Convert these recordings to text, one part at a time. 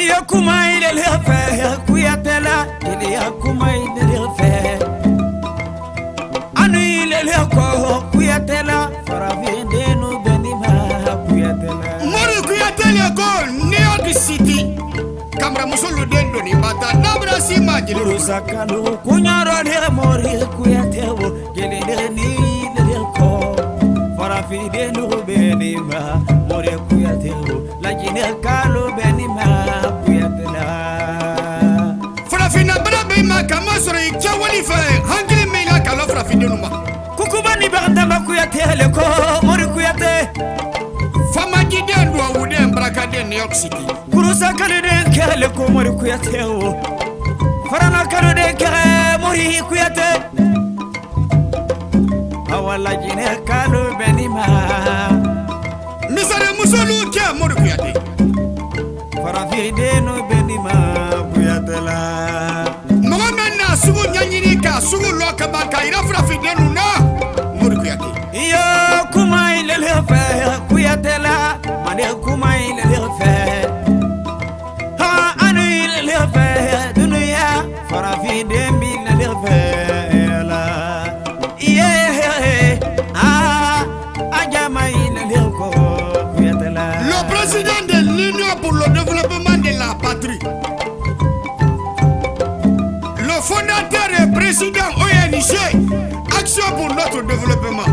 Yakuma ile lefe kuyatela ile yakuma ile lefe anu ile leko kuyatela faravinde no benima kuyatela mori kuyatela ko New York City kamra musulu dendo ni bata nabra sima jilu sakalo kunyaro de mori kuyatewo gele ni leko faravinde no benima mori kuyatewo lakini kalo benima Farafina brabe ma kamasoro ichawali fa hangile mela kala farafina numa kukubani baganda kuyate ko mori kuyate fama jide ndo wude mbraka de New York City kurusa kale de kale ko mori kuyate o farana kale de kale mori kuyate awala jine kalo benima misare musolu ke mori kuyate farafide no benima kuyatela Mwana sugu nyanyini ka sugu loka baka ira farafide nuna mori kuyate iyo kuma ile lefe kuyatela mane kuma ile lefe ha anu ile lefe dunia farafide ile lefe la yeah ajama ile leko kuyatela le président de l'Union pour le développement de la patrie le fondateur et président ONG Action pour notre développement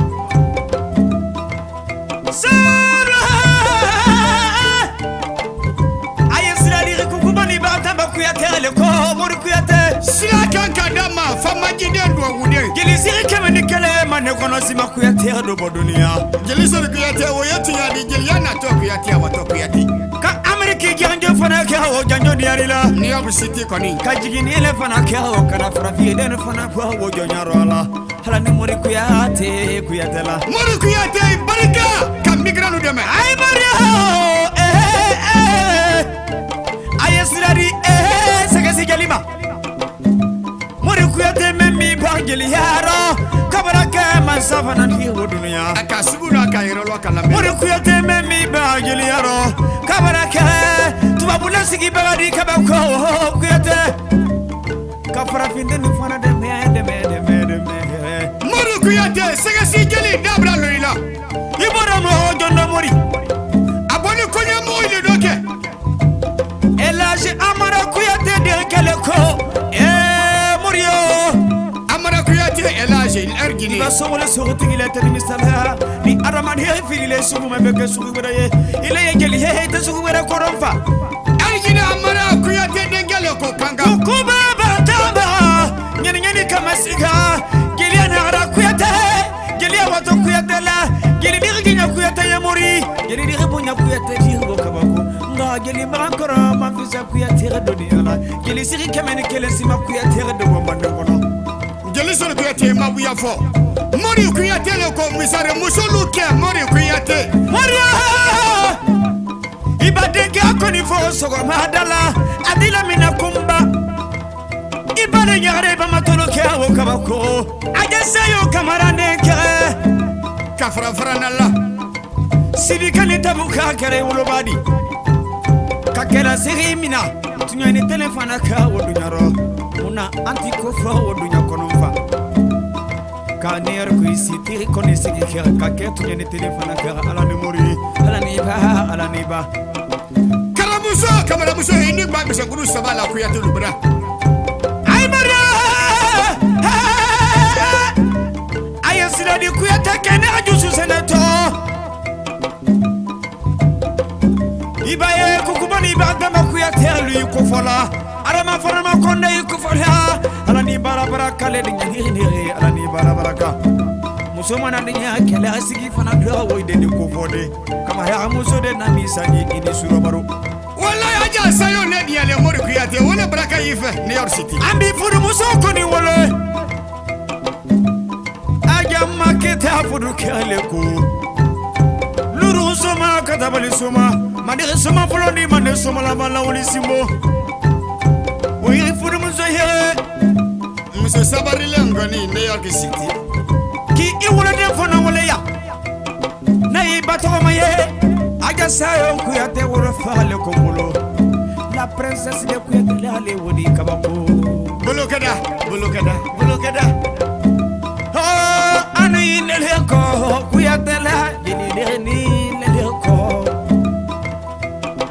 Sila kankadama famajide ndo wude Gelisiri kama nikele mane kono sima kuyatea do bodunia Gelisiri kuyatea woyeti ya di geliana to kuyatea wato kuyati Ka Ameriki janjo fana kia wo janjo diarila New York City koni Ka jigini ele fana kia wo kana farafi dene fana kwa wo jonyaro ala Hala ni mori kuyatela Mori kuyate barika ka migranu deme Ay Mario Ayesirari sagasi jalima Mori kuyate memi bangeli yaro kabaraka masafana ni wodunya akasubura akayero lokala Mori kuyate memi bangeli yaro kabaraka tubabula sigi bagadi kabako kuyate kafara finde ni fana de me Mori kuyate sagasi jeli dabra loila ibora mo jondo mori aboni konya mo ile doke Elage amara kuyate de keleko Amara kuyate elage ergini baso wala soxoti ile tan misala ni araman he fili le sugu mabeke sugu baraye ile yegeli he ta sugu bara koronfa ergini amara kuyate de geleko kanga kuba bataba nyani kama siga geli ana ara kuyate geli wato kuyate la geli dirginya kuyate ya mori geli dirbunya kuyate dirbo kabako nga geli bankoro mafisa kuyate do diala geli siri kamene kele sima kuyate do bombande kono Gelisiri kuyate mabuya fo Mori kuyate leko misare musulu ke mori kuyate Mori ibadenge akoni fo sogo madala adila mina kumba ibade nyare ba matolo ke awo kabako ajasayo kamarane ke kafra franalla sidikani tabuka kare wolobadi kakela siri mina tunyani telefona ka wodunyaro una antikofo wodunya konumfa kaner kuisiti konisi ke kaketu nyani telefona ka ala memori ala niba karamuso kamaramuso ini ba bisa guru sabala kuyate lubra ay mara ayasira di kuyate kene ajusu senato ibaye kukubani bagdama kuyate lui kofola arama farama konde kufola ala ni barabara kale de nyani ala ni barabara muso mana nya kele asigi fana do woide de kofode kama ya muso de na misani ini surobaro wallahi aja sayo ne diale mori kuyate wala baraka yife New York City ambi furu muso koni wala aja makete afudu kale ko luru soma katabali soma mande soma fuloni mande soma la bala wali simbo oyi furu muso here muso sabari lengoni New York City ki iwala de fona wala ya na ibato maye aja sayo kuyate wala fale ko bolo la princesse de kuyatele ale wodi kabako Bulukada oh ani nele ko kuyatele dini ni nele ko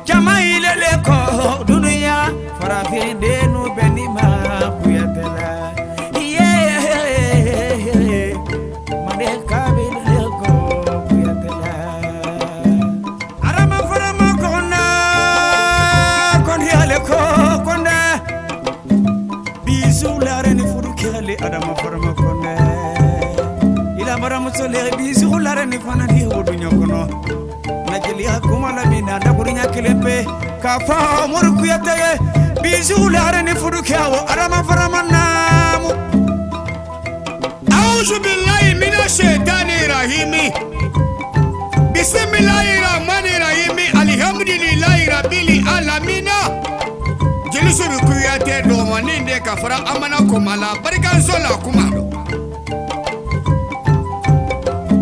jama ile ko dunia farafi denu benima kuyatele mane kabil ko kuyatele arama farama kona kon yale ko konda bisulare ni furukele adama farama kona ila maramusole bisulare ni fanani wodunya kono najeli akuma la mina daburinya kelempe kafa murku yataye bisulare ni furukawo adama farama namu A'udhu billahi minash shaitani rahimi Bismillahir rahmanir rahim Alhamdulillahi rabbil alamin Jelisuru kuyate do maninde kafara amana komala barkan sola kumado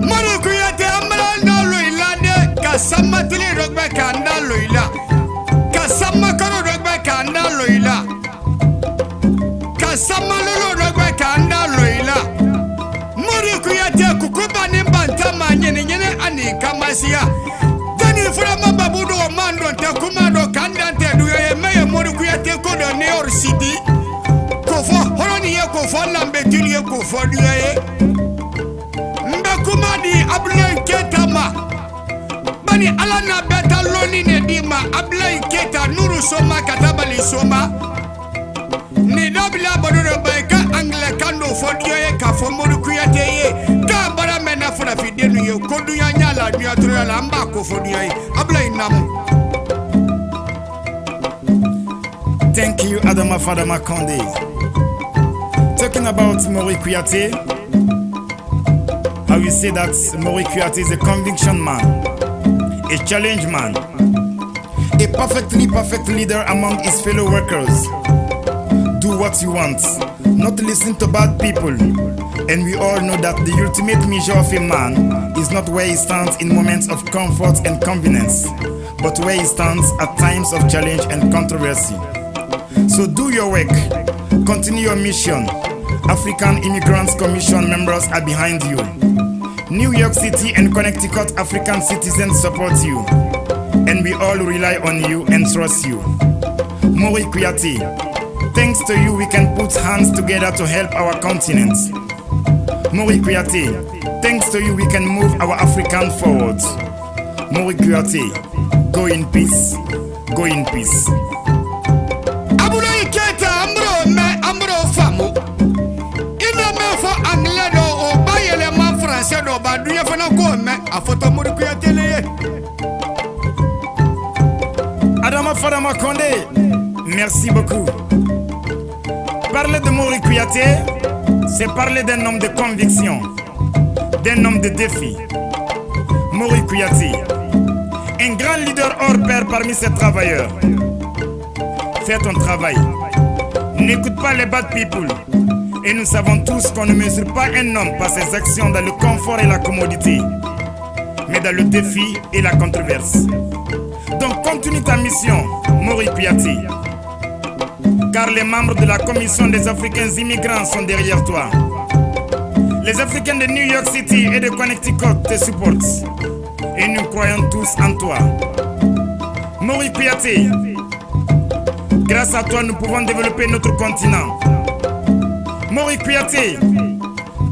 Maru kuyate amala ndalo ilande kasama tuli rogbe kandalo ila kasama karo rogbe kandalo ila kasama lolo rogbe kandalo ila Maru kuyate kukuba nimbanta nyene ani kamasiya Dani frama babudo mando te kumado kandante duye meye Maru kuyate kodo New York City Kofo horoni ye kofo lambe tuli ye kofo duye Mbekumadi Abdoulaye Keita ma Bani alana beta loni ne dima Abdoulaye Keita nuru soma katabali soma Ni dabila baduro baika angle kando fodiye ka fomoru kuyate ye ka bara mena fura fidenu ye koduya nyala duya troya lamba ko fodiye Abdoulaye namu Thank you, Adama Fadama Condé. Talking about Mori Kuyate, how you say that Mori Kuyate is a conviction man, a challenge man, a perfect leader among his fellow workers. Do what you want, not listen to bad people. And we all know that the ultimate measure of a man is not where he stands in moments of comfort and convenience, but where he stands at times of challenge and controversy. So do your work, continue your mission. African Immigrants Commission members are behind you. New York City and Connecticut African citizens support you. And we all rely on you and trust you. Mori Kuyate, thanks to you we can put hands together to help our continent. Mori Kuyate, thanks to you we can move our African forward. Mori Kuyate, go in peace. Go in peace. Abdoulaye Keita ambro famu ina me fo anglais do o bayele man français do ba dunya fana ko me afoto Mori Kuyate le Adama Fadama Condé, merci beaucoup. Parler de Mori Kuyate, c'est parler d'un homme de conviction, d'un homme de défi. Mori Kuyate, un grand leader hors pair parmi ses travailleurs. Fais ton travail. N'écoute pas les bad people. Et nous savons tous qu'on ne mesure pas un homme par ses actions dans le confort et la commodité, mais dans le défi et la controverse. Donc continue ta mission, Mori Kuyate, car les membres de la Commission des Africains immigrants sont derrière toi. Les Africains de New York City et de Connecticut te supportent. Et nous croyons tous en toi. Mori Kuyate, grâce à toi, nous pouvons développer notre continent. Mori Kuyate,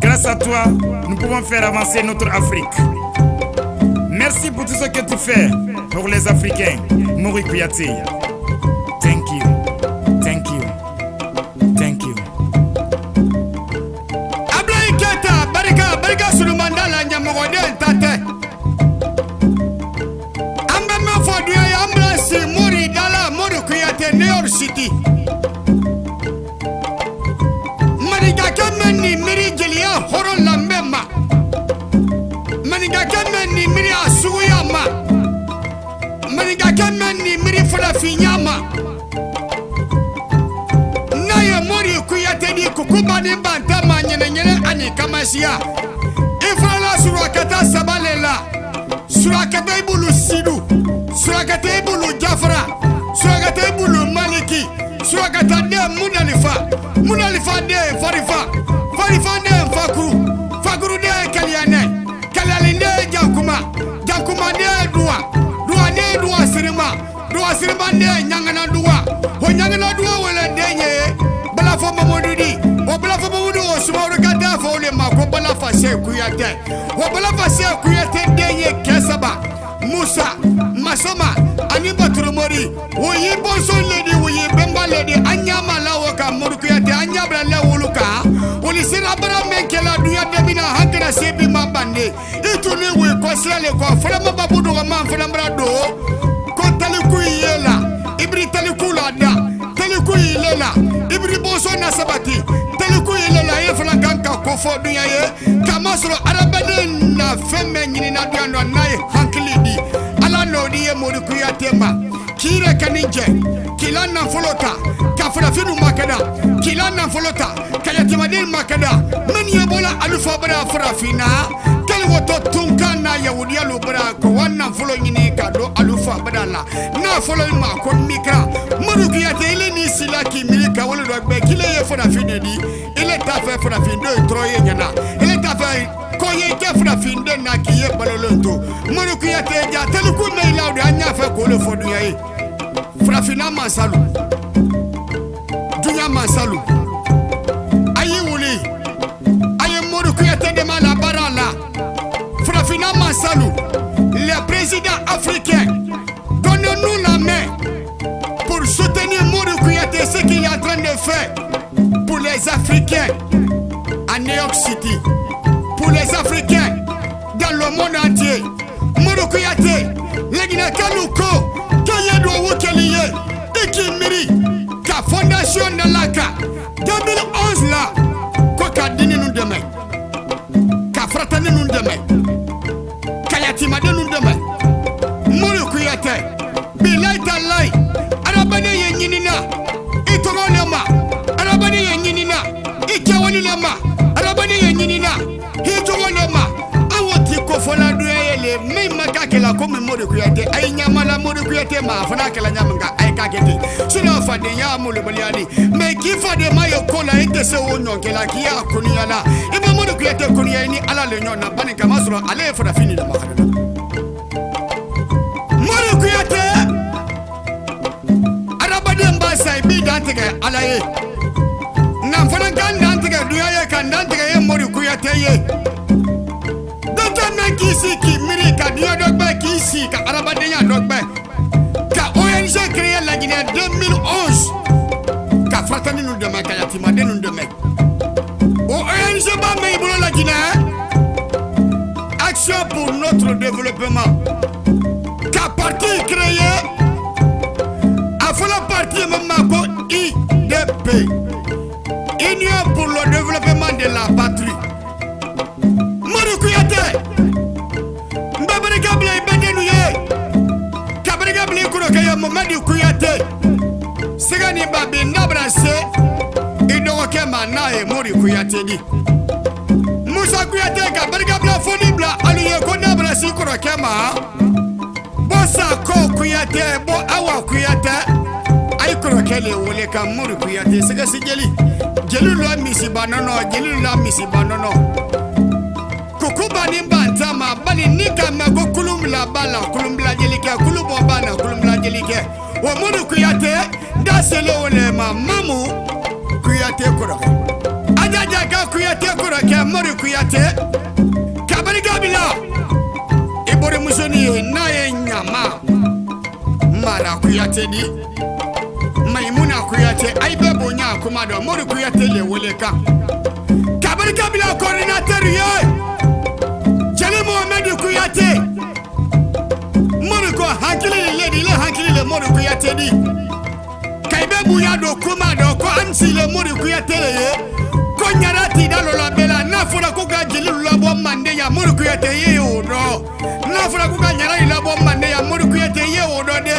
grâce à toi, nous pouvons faire avancer notre Afrique. Merci pour tout ce que tu fais pour les Africains. Mori Kuyate, thank you, thank you, thank you. Abdoulaye Keita barika sulu mandala nyamogode tate ambe me fo duya ambrasi Mori dala Mori Kuyate New York City maniga kemeni miri jelia horo lambema maniga kemeni miri asuya ma maniga kemeni miri fulafinyama naye Mori Kuyate di kukuba ni bantama nyene ani kamasiya ifrala surakata sabalela surakata ibulu sidu surakata ibulu jafra surakata ibulu Siribande nyangana duwa ho nyangana duwa wala denye bala fo mamodudi o bala fo mamodu o sumawro kata fo le ma ko bala fa se kuyate o bala fa se kuyate denye kesaba Musa Masoma ani baturumori wo yi bonso ledi wo yi bemba ledi anya malawo ka murkuyate anya bala wuluka woli sira bara menkela duya debina hakira sebi mabande ituni we ko sele ko fala mababudu wa man fala brado ko taliku yela ibri taliku la da taliku yela ibri bonso na sabati taliku yela ye fala ganka ko fo duya ye kamasro arabade na femme nyini na duando nae hankilidi ala no diye murkuyate ma kire kaninje kilana folota kafra finu makada kilana folota kayatimadil makada men yebola alufa bara frafina kel woto tunkana yahudiya lubra ko wannan folo nyini kado alufa badala na folo ma ko mikra murukiyate ile ni silaki milika wala do be kile ye frafine di ile ta fe frafinde troye nyana ile ta fe ko ye ke frafinde na kiye balolonto murukiyate ja teliku me lawde anya fe ko le foduya yi frafina masalu dunya masalu ayi wuli ayi murukiyate de mala barala frafina masalu les présidents africains donnez-nous la main pour soutenir Murukuyate ce qu'il est en train de faire pour les Africains à New York City, pour les Africains dans le monde entier. Murukuyate legina kaluko kayado wokeliye ikimiri ka fondation de l'ACA 2011 là quoi ka dini nous demain ka fratani nous demain kayatima de nous demain Murukuyate bilay talay arabane yenyinina itogonema arabane yenyinina ikewonilema arabane yenyinina itogonema awoti ko fola duele mi makakela ko Murukuyate ay nyamala Murukuyate ma fana kala nyamanga ay kakete sino fade ya mulubaliani me kifade mayo kola ite se wonyonkela kiya kuniyala ibe Murukuyate kuniyani ala le nyona bani kamasro ale fada fini da makana Murukuyate arabade mbasa bi dantege alaye na fana kan dantege duya kan dantege ye Murukuyate ye dantege kisi ki miri ka duya dogbe kisi ka arabade ya dogbe ka ONG créé la Guinée 2011 ka fratani nous demain ka yatimade nous demain ONG ba me ibolo la Guinée action pour notre développement ka parti créé afin la partie mamako IDP Union pour le développement de la patrie Murukuyate mbabere gable bedenu ye kabere gable kuro kaya Mamadi Kuyate segani babi nabrase idogo kema nae Murukuyate di Musa Kuyate kabere gable fonibla aliye ko nabrase kuro kema bosa ko Kuyate bo awa Kuyate ay kuro kele wole ka Murukuyate sega sigeli jelu lo misiba nono kukuba ni bantama bali nika mako kulumla bala kulumla jelike kulubo bana kulumla jelike wa Murukuyate dasele wole mamu Kuyate kuro ajaja ka Kuyate kuro ke Murukuyate kabari gabila ibore musoni naye nyama mara Kuyate di Maimuna Kuyate aibe bonya komado Murukuyate le woleka kabari gabila coordinateur ye Jali Mohamed Kuyate Muruko hankili ledi le hankili le Murukuyate di kaibe bonya do komado ko ansi le Murukuyate le ko nyarati dalo la bela na fura ko ga jeli la bo mande ya Murukuyate ye odo na fura ko ga nyara ila bo mande ya Murukuyate ye odo de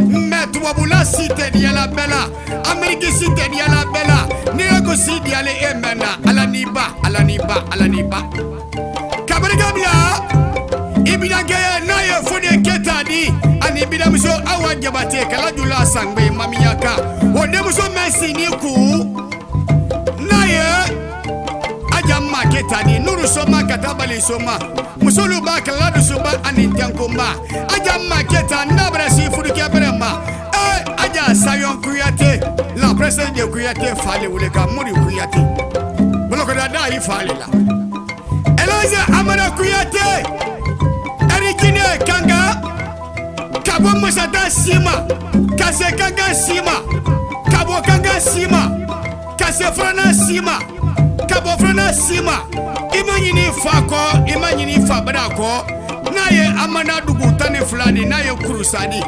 metu wabula site di la bela Amerika site di la bela nirego site di ale emena alaniba kabari gabla ibida gaya na ye fode ketadi ani ibida muso awa jabate kala dula sangbe mamiyaka wode muso mesi ni ku na ye ajamma ketadi nuru soma katabali soma musolu ba kala du soba ani tankomba ajamma keta nabra si fudu kebrema message Kuyate Fale Uleka Muri Kuyate. Bulokada Ifale la. Elijah Amana Kuyate. Erikine Kanga. Kabo Musada Sima. Kase Kanga Sima. Kabo Kanga Sima. Kase Frana Sima. Kabo Frana Sima. Imagine Fako, imagine Fabrako. Naye amana dugu tani fulani naye kurusani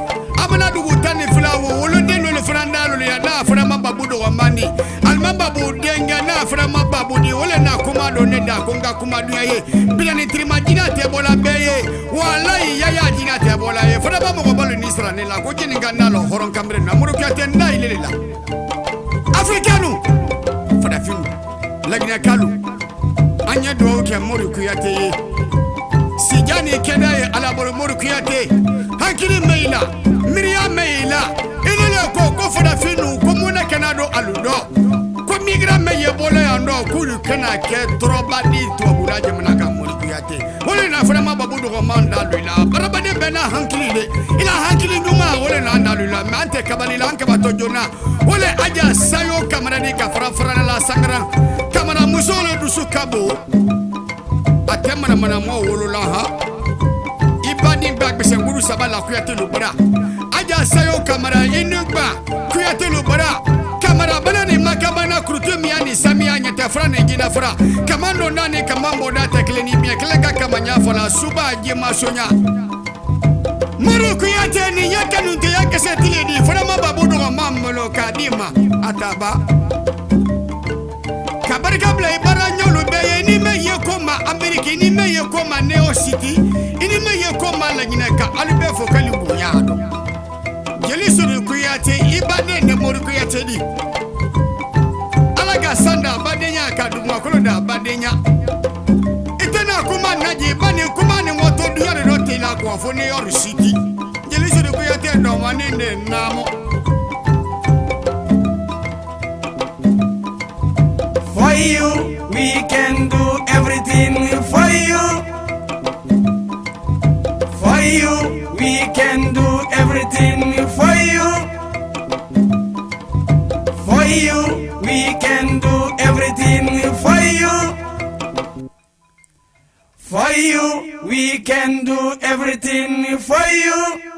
amana dugu tani fulawo wolodelo le frandalo le na frama babudo wamani almamba budenga na frama babudi wole na komado ne da konga komado ye bila ni trimajina te bola beye wallahi yaya jina te bola ye frama mo balo ni isra ne la ko jini ganalo horon kambre na muru kyate na ile la africanu fada finu lagna kalu anya do ke muru kuyate Sijani kenaye alaboro moru kuyate hankili meila miria meila ilele ko fada finu ko mona kanado aludo ko migra meye bole ando kulu kana ke trobadi to buraje manaka moru kuyate wole na fara mababudo ko manda lula barabade bena hankili de ila hankili nduma wole na andalula mante kabali lanka batojona wole aja sayo kamera ni ka fara la sangra kamera musolo dusu kabo atemana mana mo wolola ha ibani bag bese nguru sabala kuyate lubara aja sayo kamera inugba kuyate lubara kamera banani makabana krutu miani samia nyata frane gina fra kamando nani kamambo data kleni bia klega kamanya fala suba jema sonya muru kuyate ni yakanu te yakase tiledi fra mababudo mamlo kadima ataba kabarika blay baranyolo beye ni meye koma America ni meye koma Neo City ni meye koma la nyinaka albe fokali bunyado jelisuru kuyate ibade ne moru kuyate di alaga sanda badenya kadumwa koloda badenya itena kuma naji bani kuma ni moto duyare rote la kwa fone Neo City jelisuru kuyate no maninde namo. For you, we can do everything for you. For you, we can do everything for you. For you, we can do everything for you. For you, we can do everything for you.